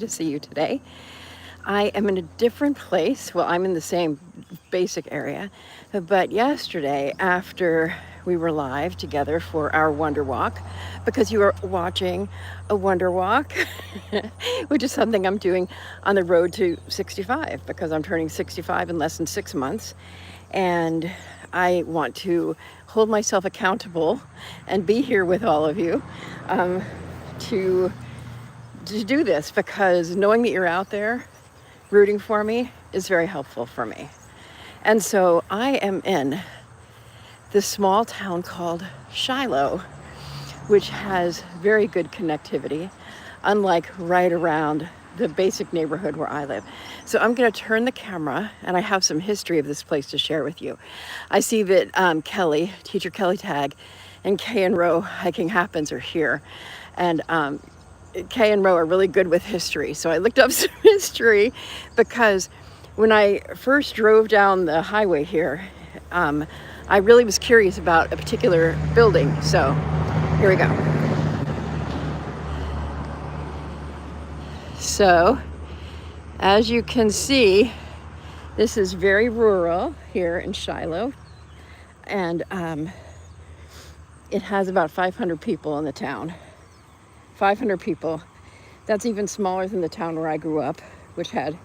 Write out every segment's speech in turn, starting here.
to see you today. I am in a different place. Well, I'm in the same basic area, but yesterday after we were live together for our Wonder Walk, because you were watching a Wonder Walk, which is something I'm doing on the road to 65 because I'm turning 65 in less than 6 months. And I want to hold myself accountable and be here with all of you um, to do this, because knowing that you're out there rooting for me is very helpful for me. And so I am in this small town called Shiloh, which has very good connectivity, unlike right around the basic neighborhood where I live. So I'm going to turn the camera, and I have some history of this place to share with you. I see that Kelly, teacher Kelly Tag, and Kay and Row Hiking Happens are here. And Kay and Row are really good with history. So I looked up some history because when I first drove down the highway here, I really was curious about a particular building. So here we go. So as you can see, this is very rural here in Shiloh, and it has about 500 people in the town. 500 people. That's even smaller than the town where I grew up, which had,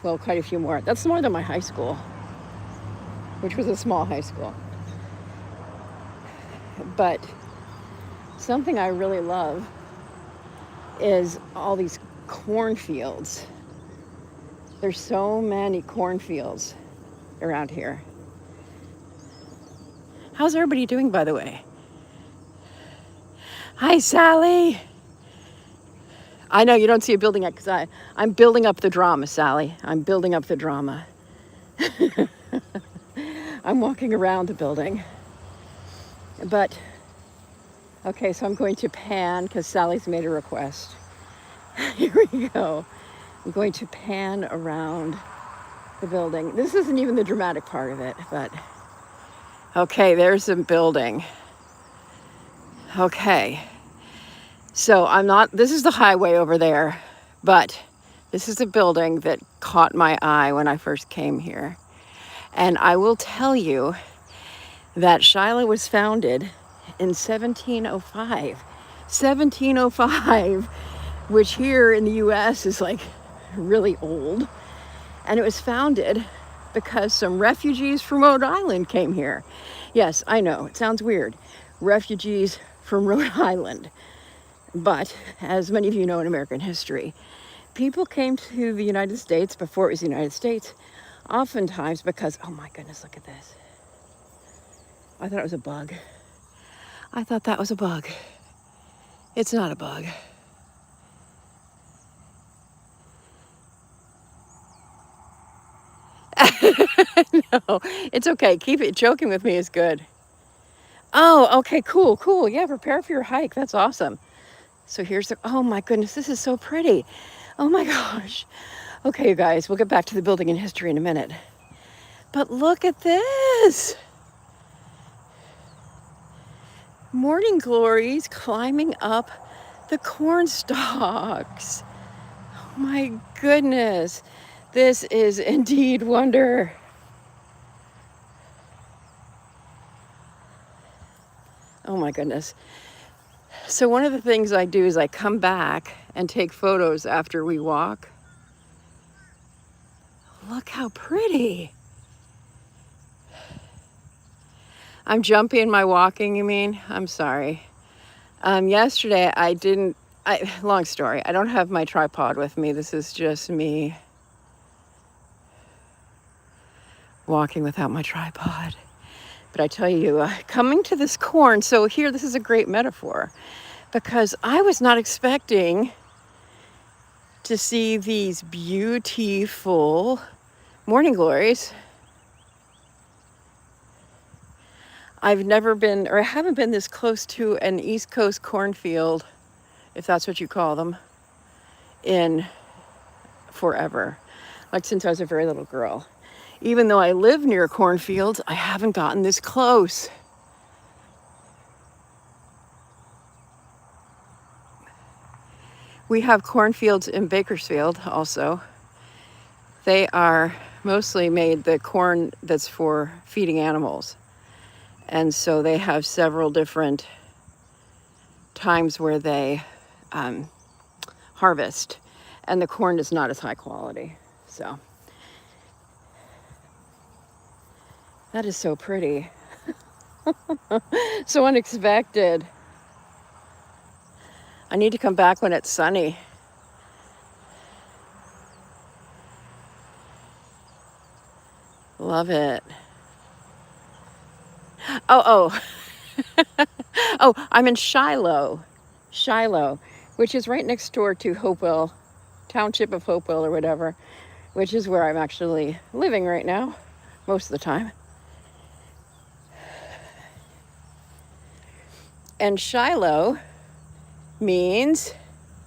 well, quite a few more. That's more than my high school, which was a small high school. But something I really love is all these cornfields. There's so many cornfields around here. How's everybody doing, by the way? Hi, Sally. I know you don't see a building yet because I'm building up the drama, Sally. I'm building up the drama. I'm walking around the building. But, okay, so I'm going to pan because Sally's made a request. Here we go. I'm going to pan around the building. This isn't even the dramatic part of it, but okay, there's the building. Okay. So this is the highway over there, but this is a building that caught my eye when I first came here. And I will tell you that Shiloh was founded in 1705. 1705, which here in the US is like really old. And it was founded because some refugees from Rhode Island came here. Yes, I know, it sounds weird. Refugees from Rhode Island. But as many of you know in American history, people came to the United States before it was the United States, oftentimes because, oh my goodness, look at this. I thought it was a bug. I thought that was a bug. It's not a bug. No, it's okay. Keep it. Joking with me is good. Oh, okay, cool, cool. Yeah, prepare for your hike. That's awesome. So here's the, oh my goodness, this is so pretty. Oh my gosh. Okay, you guys, we'll get back to the building and history in a minute. But look at this. Morning glories climbing up the corn stalks. Oh my goodness. This is indeed wonder. Oh my goodness. So one of the things I do is I come back and take photos after we walk. Look how pretty. I'm jumpy in my walking, you mean? I'm sorry. Yesterday long story, I don't have my tripod with me. This is just me walking without my tripod. But I tell you, coming to this corn, so here, this is a great metaphor, because I was not expecting to see these beautiful morning glories. I've never been, or I haven't been this close to an East Coast cornfield, if that's what you call them, in forever, like since I was a very little girl. Even though I live near cornfields, I haven't gotten this close. We have cornfields in Bakersfield also. They are mostly made the corn that's for feeding animals. And so they have several different times where they harvest, and the corn is not as high quality. So that is so pretty. So unexpected. I need to come back when it's sunny. Love it. Oh. Oh, I'm in Shiloh, which is right next door to Hopewell, Township of Hopewell or whatever, which is where I'm actually living right now, most of the time. And Shiloh means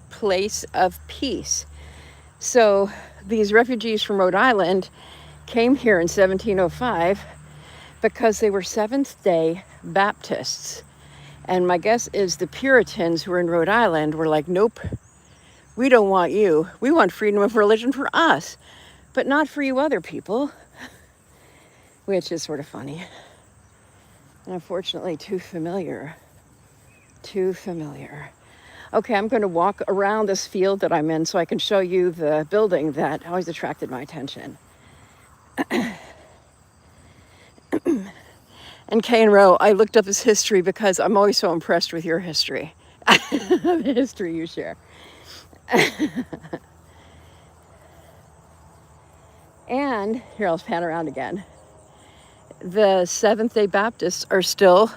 place of peace. So these refugees from Rhode Island came here in 1705 because they were Seventh-day Baptists. And my guess is the Puritans who were in Rhode Island were like, nope, we don't want you. We want freedom of religion for us, but not for you other people, which is sort of funny. And unfortunately, too familiar. Okay, I'm going to walk around this field that I'm in so I can show you the building that always attracted my attention. And Kay and Roe, I looked up his history because I'm always so impressed with your history, the history you share. And here, I'll pan around again. The Seventh-day Baptists are still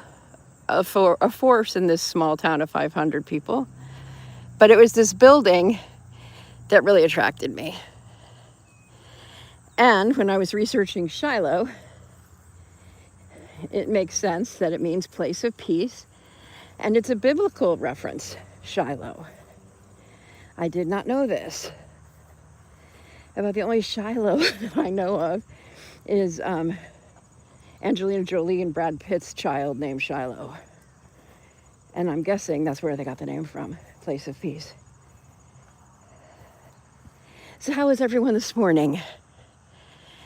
a force in this small town of 500 people. But it was this building that really attracted me. And when I was researching Shiloh, it makes sense that it means place of peace. And it's a biblical reference, Shiloh. I did not know this. About the only Shiloh that I know of is Angelina Jolie and Brad Pitt's child named Shiloh. And I'm guessing that's where they got the name from, place of peace. So how is everyone this morning?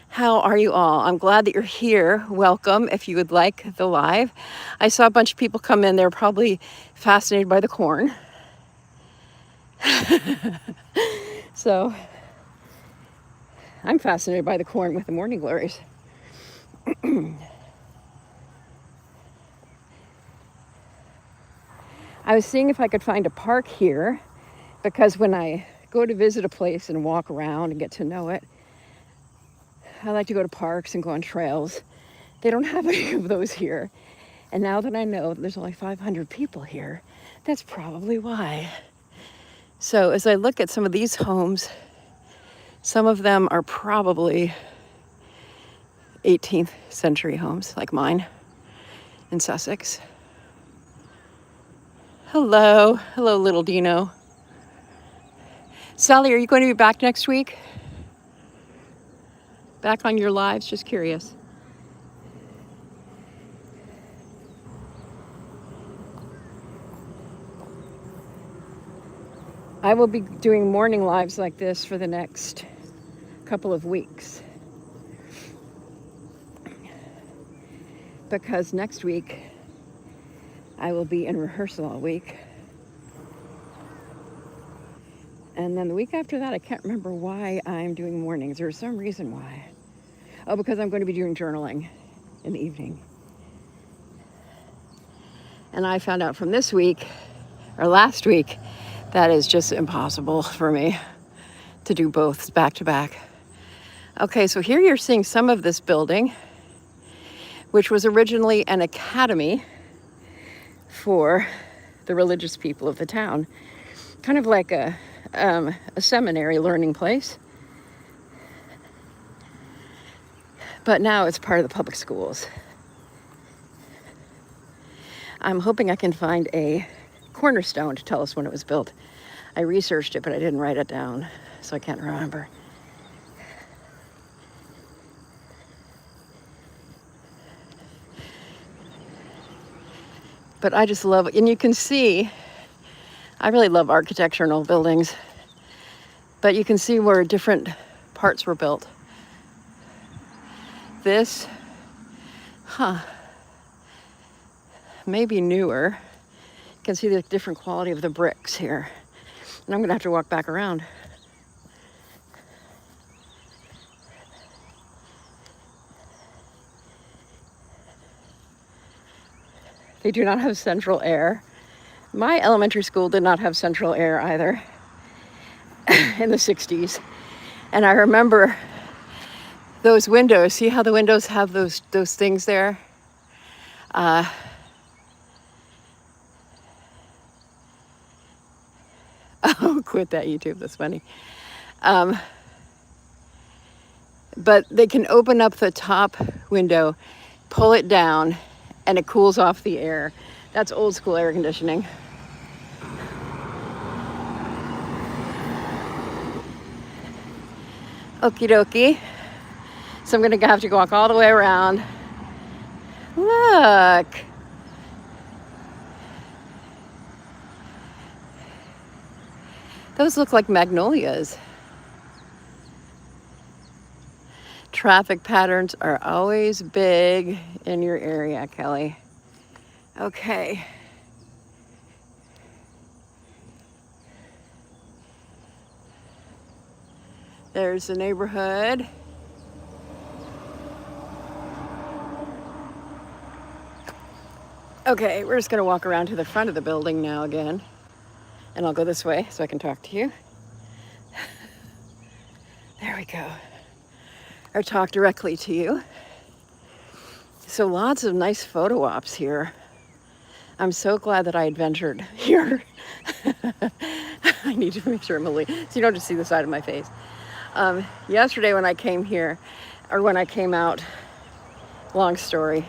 How are you all? I'm glad that you're here. Welcome if you would like the live. I saw a bunch of people come in. They're probably fascinated by the corn. So I'm fascinated by the corn with the morning glories. I was seeing if I could find a park here, because when I go to visit a place and walk around and get to know it, I like to go to parks and go on trails. They don't have any of those here. And now that I know that there's only 500 people here, that's probably why. So as I look at some of these homes, some of them are probably 18th century homes, like mine in Sussex. Hello, little Dino. Sally, are you going to be back next week? Back on your lives? Just curious. I will be doing morning lives like this for the next couple of weeks. Because next week, I will be in rehearsal all week. And then the week after that, I can't remember why I'm doing mornings. There's some reason why. Oh, because I'm going to be doing journaling in the evening. And I found out from this week, or last week, that is just impossible for me to do both back to back. Okay, so here you're seeing some of this building, which was originally an academy for the religious people of the town. Kind of like a seminary learning place. But now it's part of the public schools. I'm hoping I can find a cornerstone to tell us when it was built. I researched it, but I didn't write it down, so I can't remember. But I just love it. And you can see I really love architecture and old buildings, but you can see where different parts were built. This, maybe newer. You can see the different quality of the bricks here. And I'm gonna have to walk back around. They do not have central air. My elementary school did not have central air either in the 60s. And I remember those windows. See how the windows have those things there? Oh, quit that YouTube, that's funny. But they can open up the top window, pull it down, and it cools off the air. That's old school air conditioning. Okie dokie. So I'm gonna have to walk all the way around. Look. Those look like magnolias. Traffic patterns are always big in your area, Kelly. Okay. There's the neighborhood. Okay, we're just gonna walk around to the front of the building now again. And I'll go this way so I can talk to you. There we go. Or talk directly to you. So lots of nice photo ops here. I'm so glad that I adventured here. I need to make sure I'm so you don't just see the side of my face. Yesterday when I came here, or when I came out, long story.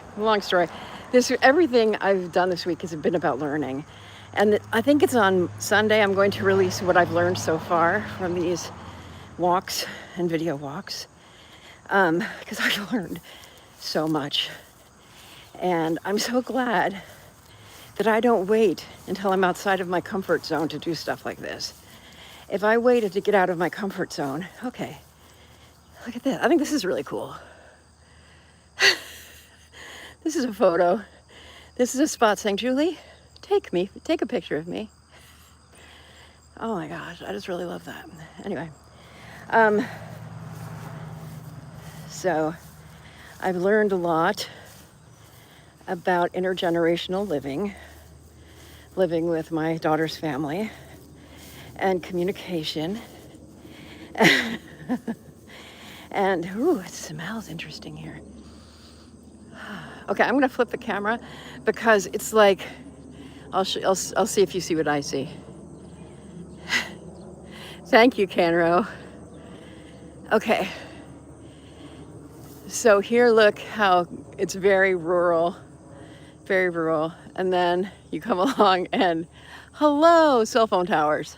Everything I've done this week has been about learning. And I think it's on Sunday I'm going to release what I've learned so far from these walks and video walks. Because I've learned so much. And I'm so glad that I don't wait until I'm outside of my comfort zone to do stuff like this. If I waited to get out of my comfort zone, okay, look at this. I think this is really cool. This is a photo. This is a spot saying, Julie, take a picture of me. Oh my gosh, I just really love that. Anyway, so I've learned a lot about intergenerational living with my daughter's family, and communication. And ooh, it smells interesting here. Okay, I'm gonna flip the camera because it's like, I'll see if you see what I see. Thank you, Canro. Okay. So here, look how it's very rural. And then you come along and hello, cell phone towers,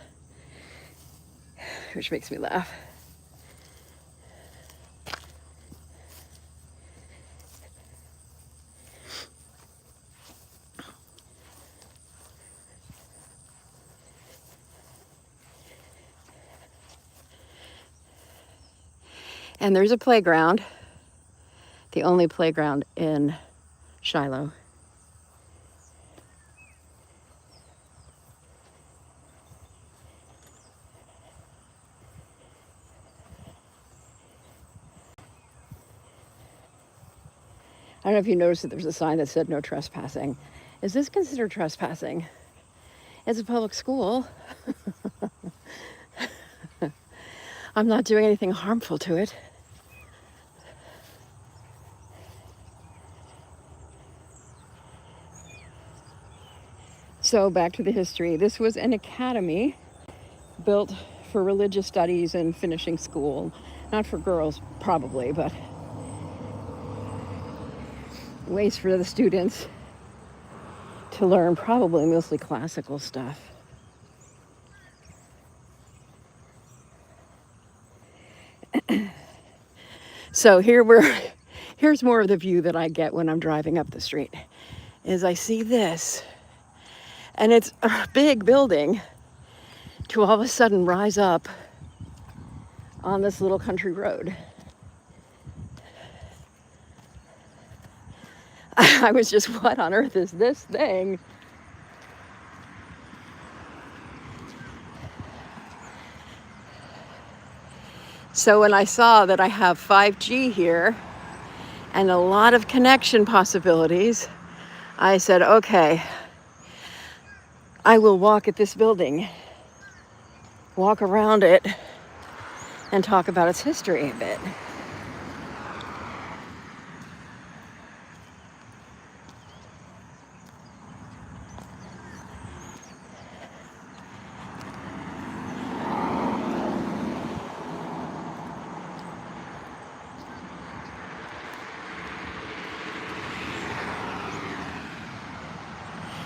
which makes me laugh. And there's a playground, the only playground in Shiloh. I don't know if you noticed that there's a sign that said no trespassing. Is this considered trespassing? It's a public school. I'm not doing anything harmful to it. So back to the history. This was an academy built for religious studies and finishing school. Not for girls, probably, but ways for the students to learn probably mostly classical stuff. So here's more of the view that I get when I'm driving up the street, is I see this, and it's a big building, to all of a sudden rise up on this little country road. I was just, what on earth is this thing? So when I saw that I have 5G here and a lot of connection possibilities, I said, okay, I will walk at this building, walk around it, and talk about its history a bit.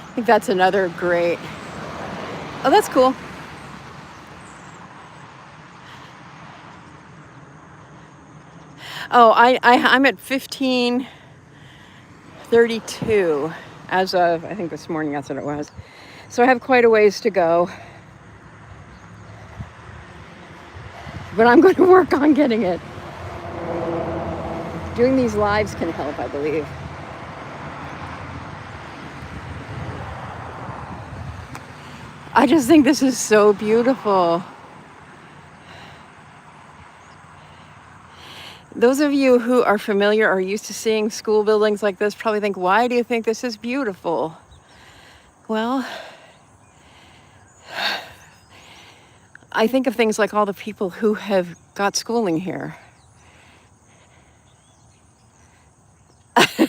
I think that's another great, oh, that's cool. Oh, I'm at 1532 as of, I think this morning, that's what it was. So I have quite a ways to go. But I'm going to work on getting it. Doing these lives can help, I believe. I just think this is so beautiful. Those of you who are familiar or used to seeing school buildings like this probably think, why do you think this is beautiful? Well, I think of things like all the people who have got schooling here.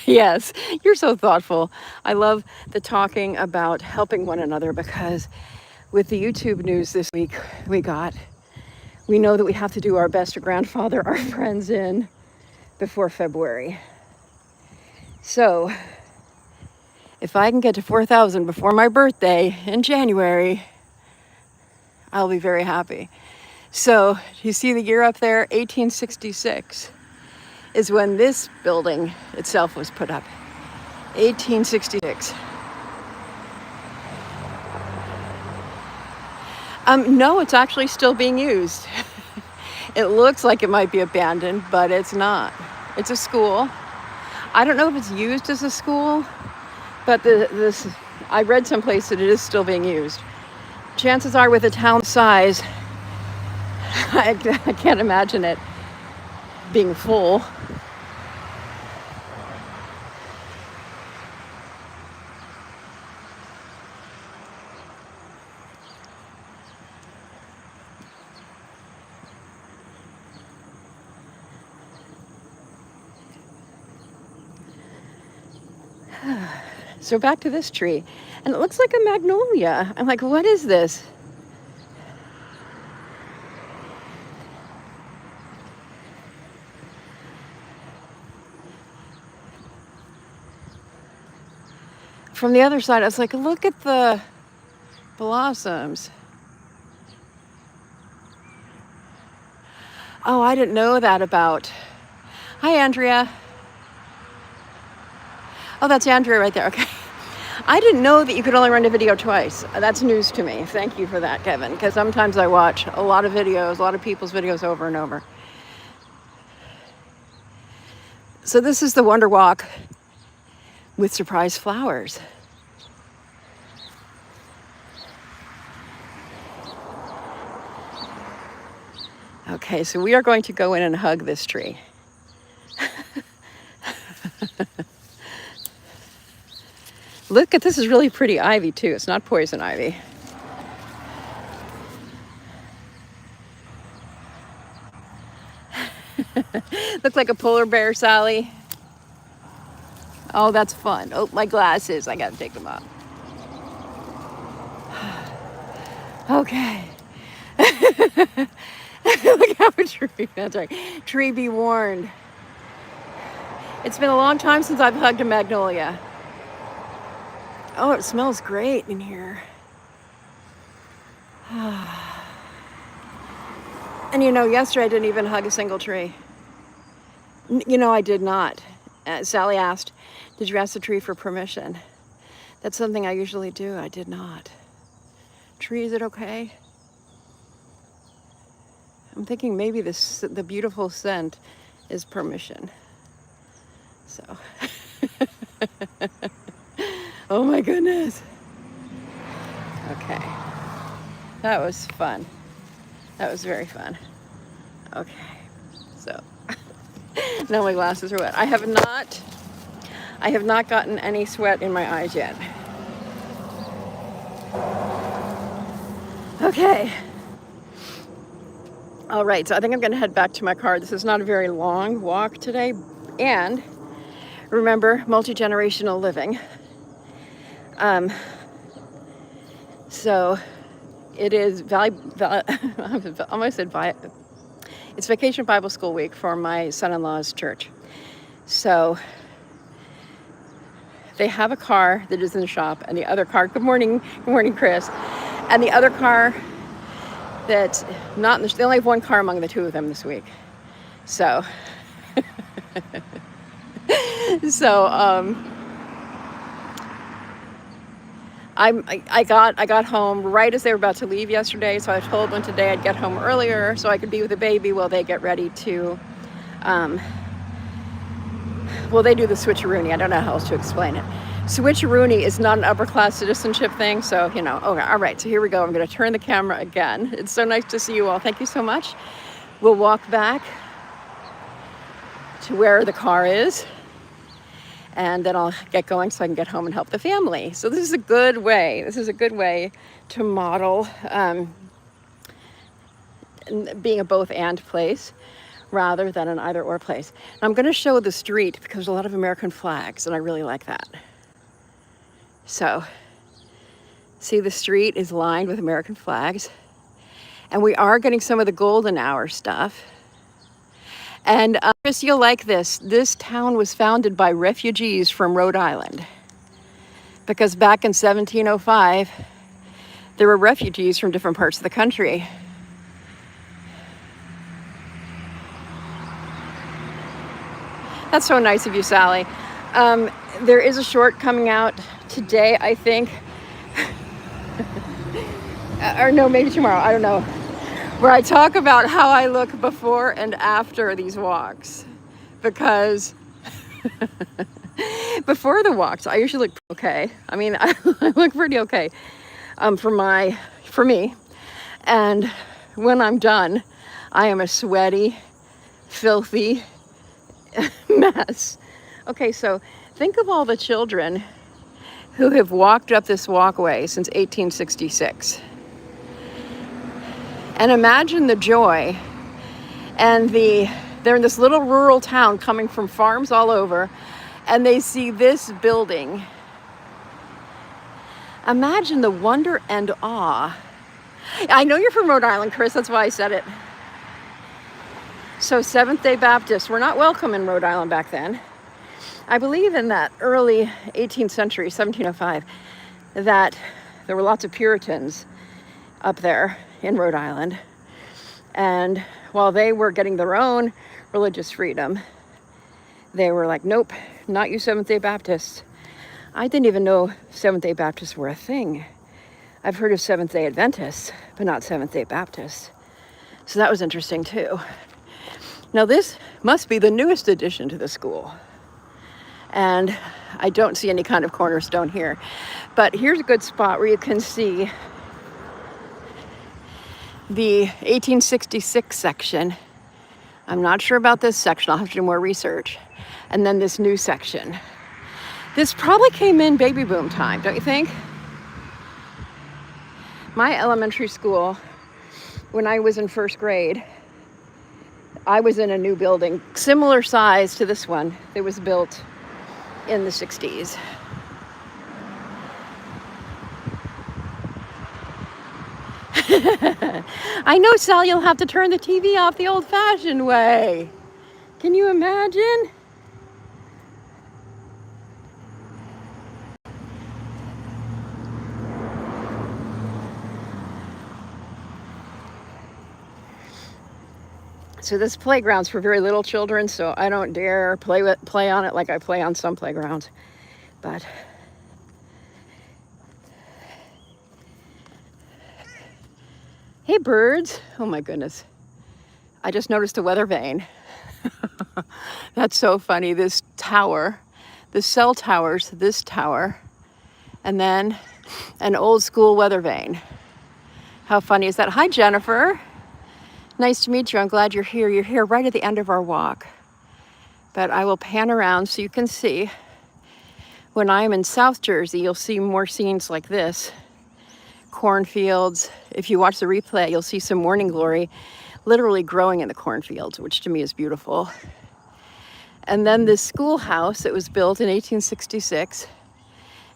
Yes, you're so thoughtful. I love the talking about helping one another, because with the YouTube news this week we know that we have to do our best to grandfather our friends in before February. So if I can get to 4,000 before my birthday in January, I'll be very happy. So you see the year up there, 1866 is when this building itself was put up. 1866. No, it's actually still being used. It looks like it might be abandoned, but it's not. It's a school. I don't know if it's used as a school, but I read someplace that it is still being used. Chances are, with a town size, I can't imagine it being full. So back to this tree, and it looks like a magnolia. I'm like, what is this? From the other side, I was like, look at the blossoms. Oh, I didn't know that about. Hi, Andrea. Oh, that's Andrea right there. Okay. I didn't know that you could only run a video twice. That's news to me. Thank you for that, Kevin, because sometimes I watch a lot of videos, a lot of people's videos over and over. So this is the Wonder Walk with surprise flowers. Okay, so we are going to go in and hug this tree. Look at this, is really pretty ivy too. It's not poison ivy. Look like a polar bear, Sally. Oh, that's fun. Oh, my glasses. I gotta take them off. Okay. Look how a tree, that's right. Tree be warned. It's been a long time since I've hugged a magnolia. Oh, it smells great in here. And you know, yesterday I didn't even hug a single tree. You know, I did not. Sally asked, did you ask the tree for permission? That's something I usually do. I did not. Tree, is it okay? I'm thinking maybe the beautiful scent is permission. So, oh my goodness. Okay, that was fun. That was very fun. Okay, so now my glasses are wet. I have not gotten any sweat in my eyes yet. Okay. All right, so I think I'm going to head back to my car. This is not a very long walk today. And remember, multi-generational living. So it is it's Vacation Bible School week for my son-in-law's church. So they have a car that is in the shop, and the other car, good morning, Chris, and the other car that's not in they only have one car among the two of them this week. So, I got home right as they were about to leave yesterday, so I told them today I'd get home earlier so I could be with the baby while they get ready to, they do the switcheroony. I don't know how else to explain it. Switcheroony is not an upper class citizenship thing, so, okay, all right, so here we go. I'm going to turn the camera again. It's so nice to see you all. Thank you so much. We'll walk back to where the car is, and then I'll get going so I can get home and help the family. So this is a good way. This is a good way to model being a both and place rather than an either or place. And I'm going to show the street because there's a lot of American flags, and I really like that. So, see, the street is lined with American flags, and we are getting some of the golden hour stuff. And Chris, you'll like this. This town was founded by refugees from Rhode Island, because back in 1705, there were refugees from different parts of the country. That's so nice of you, Sally. There is a short coming out today, I think. Or no, maybe tomorrow, I don't know. Where I talk about how I look before and after these walks. Because before the walks, I usually look okay. I mean, I look pretty okay for me. And when I'm done, I am a sweaty, filthy mess. Okay, so think of all the children who have walked up this walkway since 1866. And imagine the joy and they're in this little rural town coming from farms all over, and they see this building. Imagine the wonder and awe. I know you're from Rhode Island, Chris, that's why I said it. So Seventh-day Baptists were not welcome in Rhode Island back then. I believe in that early 18th century, 1705, that there were lots of Puritans up there in Rhode Island. And while they were getting their own religious freedom, they were like, nope, not you Seventh-day Baptists. I didn't even know Seventh-day Baptists were a thing. I've heard of Seventh-day Adventists, but not Seventh-day Baptists. So that was interesting too. Now this must be the newest addition to the school. And I don't see any kind of cornerstone here. But here's a good spot where you can see the 1866 section. I'm not sure about this section. I'll have to do more research. And then this new section. This probably came in baby boom time, don't you think? My elementary school, when I was in first grade, I was in a new building, similar size to this one. It was built in the 60s. I know, Sal, you'll have to turn the TV off the old-fashioned way. Can you imagine? So this playground's for very little children, so I don't dare play on it like I play on some playgrounds. But hey, birds. Oh my goodness. I just noticed a weather vane. That's so funny. This tower, the cell towers, this tower, and then an old school weather vane. How funny is that? Hi, Jennifer. Nice to meet you. I'm glad you're here. You're here right at the end of our walk. But I will pan around so you can see. When I'm in South Jersey, you'll see more scenes like this. Cornfields. If you watch the replay, you'll see some morning glory literally growing in the cornfields, which to me is beautiful. And then this schoolhouse that was built in 1866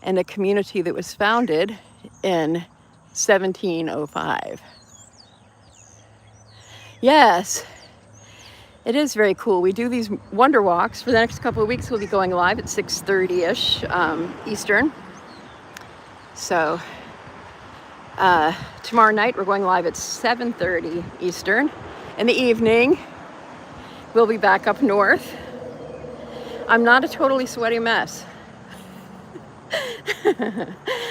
and a community that was founded in 1705. Yes, it is very cool. We do these wonder walks. For the next couple of weeks, we'll be going live at 6:30-ish Eastern. So tomorrow night, we're going live at 7:30 Eastern. In the evening, we'll be back up north. I'm not a totally sweaty mess.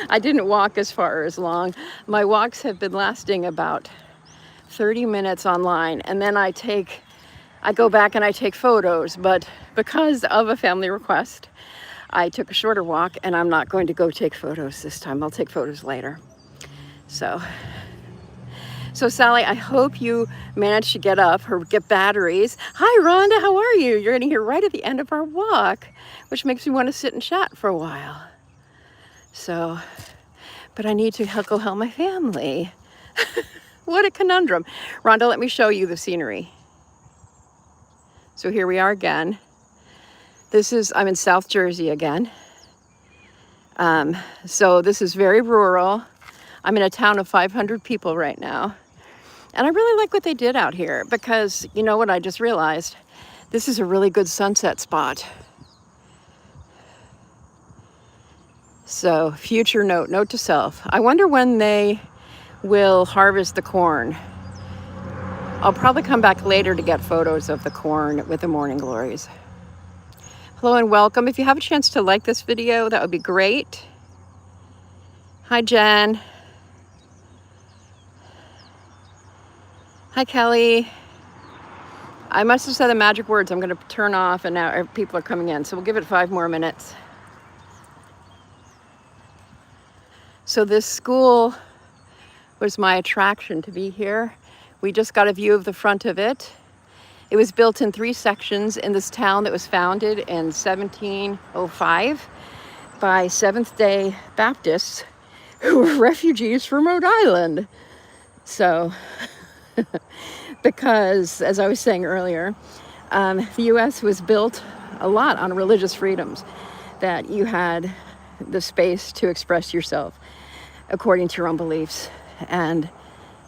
I didn't walk as far or as long. My walks have been lasting about 30 minutes online, and then I go back and I take photos, but because of a family request, I took a shorter walk, and I'm not going to go take photos this time. I'll take photos later. So Sally, I hope you managed to get up or get batteries. Hi, Rhonda, how are you? You're getting here right at the end of our walk, which makes me want to sit and chat for a while. So, but I need to go help my family. What a conundrum. Rhonda, let me show you the scenery. So here we are again. I'm in South Jersey again. So this is very rural. I'm in a town of 500 people right now. And I really like what they did out here because, you know what I just realized? This is a really good sunset spot. So future note to self. I wonder when they will harvest the corn. I'll probably come back later to get photos of the corn with the morning glories. Hello and welcome. If you have a chance to like this video, that would be great. Hi, Jen. Hi, Kelly. I must have said the magic words. I'm going to turn off, and now people are coming in. So we'll give it 5 more minutes. So this school was my attraction to be here. We just got a view of the front of it. It was built in 3 sections in this town that was founded in 1705 by Seventh-day Baptists who were refugees from Rhode Island. So, because, as I was saying earlier, the U.S. was built a lot on religious freedoms, that you had the space to express yourself according to your own beliefs. And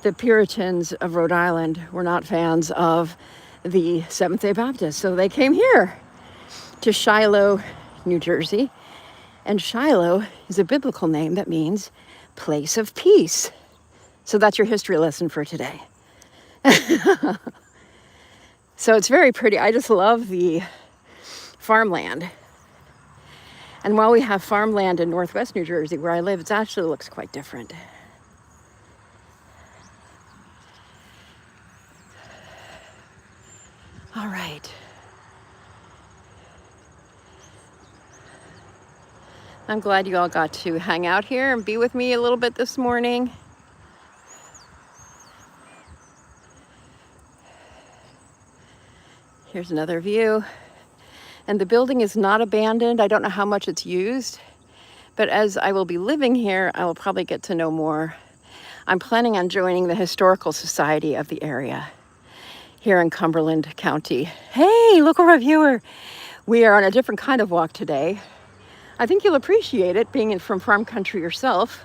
the Puritans of Rhode Island were not fans of the Seventh-day Baptists, so they came here to Shiloh, New Jersey. And Shiloh is a biblical name that means place of peace. So that's your history lesson for today. So it's very pretty. I just love the farmland. And while we have farmland in northwest New Jersey, where I live, it actually looks quite different. All right. I'm glad you all got to hang out here and be with me a little bit this morning. Here's another view. And the building is not abandoned. I don't know how much it's used, but as I will be living here, I will probably get to know more. I'm planning on joining the Historical Society of the area here in Cumberland County. Hey, local reviewer. We are on a different kind of walk today. I think you'll appreciate it, being from farm country yourself.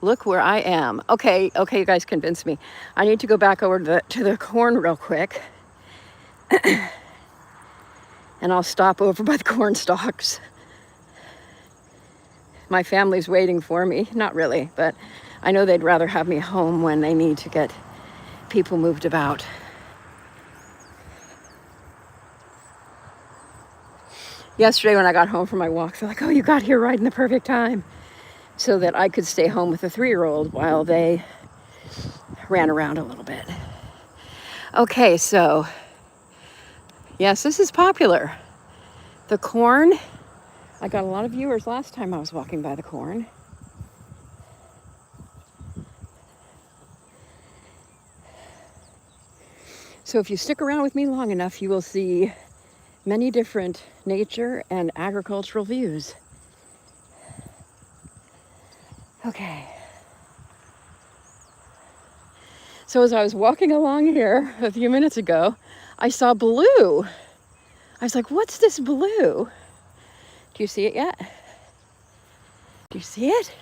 Look where I am. Okay, you guys convinced me. I need to go back over to the corn real quick. And I'll stop over by the corn stalks. My family's waiting for me. Not really, but I know they'd rather have me home when they need to get people moved about. Yesterday when I got home from my walk, they're like, oh, you got here right in the perfect time, so that I could stay home with a 3-year-old while they ran around a little bit. Okay, so yes, this is popular. The corn. I got a lot of viewers last time I was walking by the corn. So if you stick around with me long enough, you will see many different nature and agricultural views. Okay. So as I was walking along here a few minutes ago, I saw blue. I was like, what's this blue? Do you see it yet? Do you see it?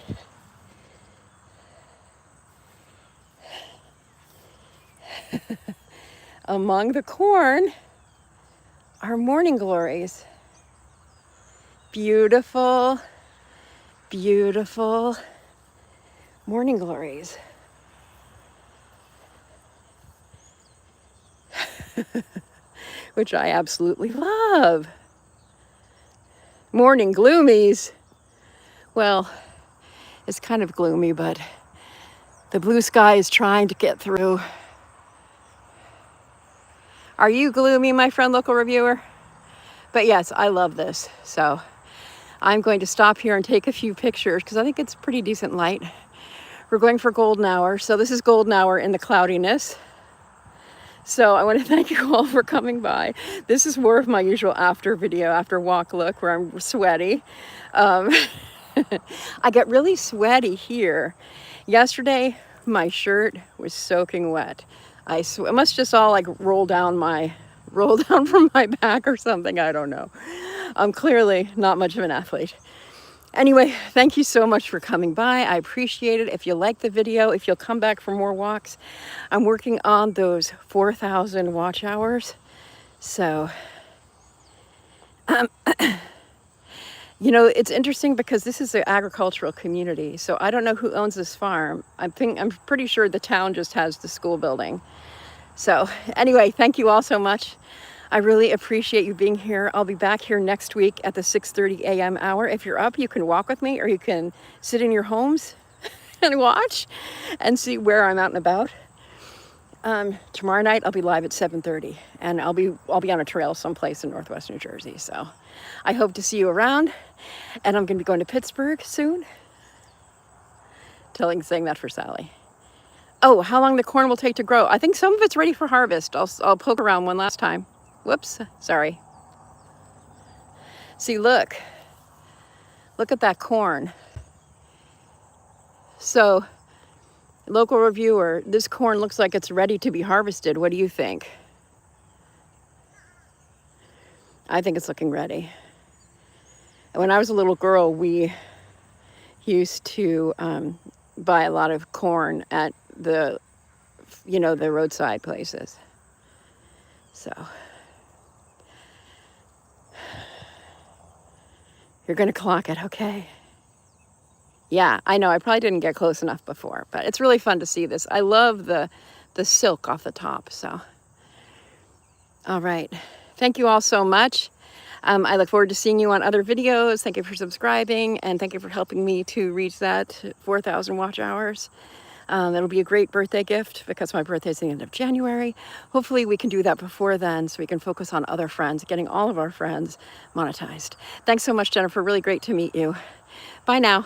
Among the corn are morning glories. Beautiful, beautiful morning glories. Which I absolutely love. Morning gloomies. Well, it's kind of gloomy, but the blue sky is trying to get through. Are you gloomy, my friend, local reviewer? But yes, I love this. So I'm going to stop here and take a few pictures because I think it's pretty decent light. We're going for golden hour. So this is golden hour in the cloudiness. So I want to thank you all for coming by. This is more of my usual after video, after walk look where I'm sweaty. I get really sweaty here. Yesterday, my shirt was soaking wet. It must just all like roll down from my back or something. I don't know. I'm clearly not much of an athlete. Anyway, thank you so much for coming by. I appreciate it. If you like the video, if you'll come back for more walks, I'm working on those 4,000 watch hours. So, you know, it's interesting because this is an agricultural community. So I don't know who owns this farm. I'm pretty sure the town just has the school building. So anyway, thank you all so much. I really appreciate you being here. I'll be back here next week at the 6:30 a.m. hour. If you're up, you can walk with me or you can sit in your homes and watch and see where I'm out and about. Tomorrow night I'll be live at 7:30 and I'll be on a trail someplace in Northwest New Jersey. So I hope to see you around, and I'm going to be going to Pittsburgh soon. Saying that for Sally. Oh, how long the corn will take to grow. I think some of it's ready for harvest. I'll poke around one last time. Whoops, sorry. See, look at that corn. So, local reviewer, this corn looks like it's ready to be harvested. What do you think? I think it's looking ready. When I was a little girl, we used to buy a lot of corn at the roadside places. So you're gonna clock it, okay? Yeah, I know, I probably didn't get close enough before, but it's really fun to see this. I love the silk off the top, so. All right, thank you all so much. I look forward to seeing you on other videos. Thank you for subscribing, and thank you for helping me to reach that 4,000 watch hours. That'll be a great birthday gift because my birthday is the end of January. Hopefully we can do that before then so we can focus on other friends, getting all of our friends monetized. Thanks so much, Jennifer. Really great to meet you. Bye now.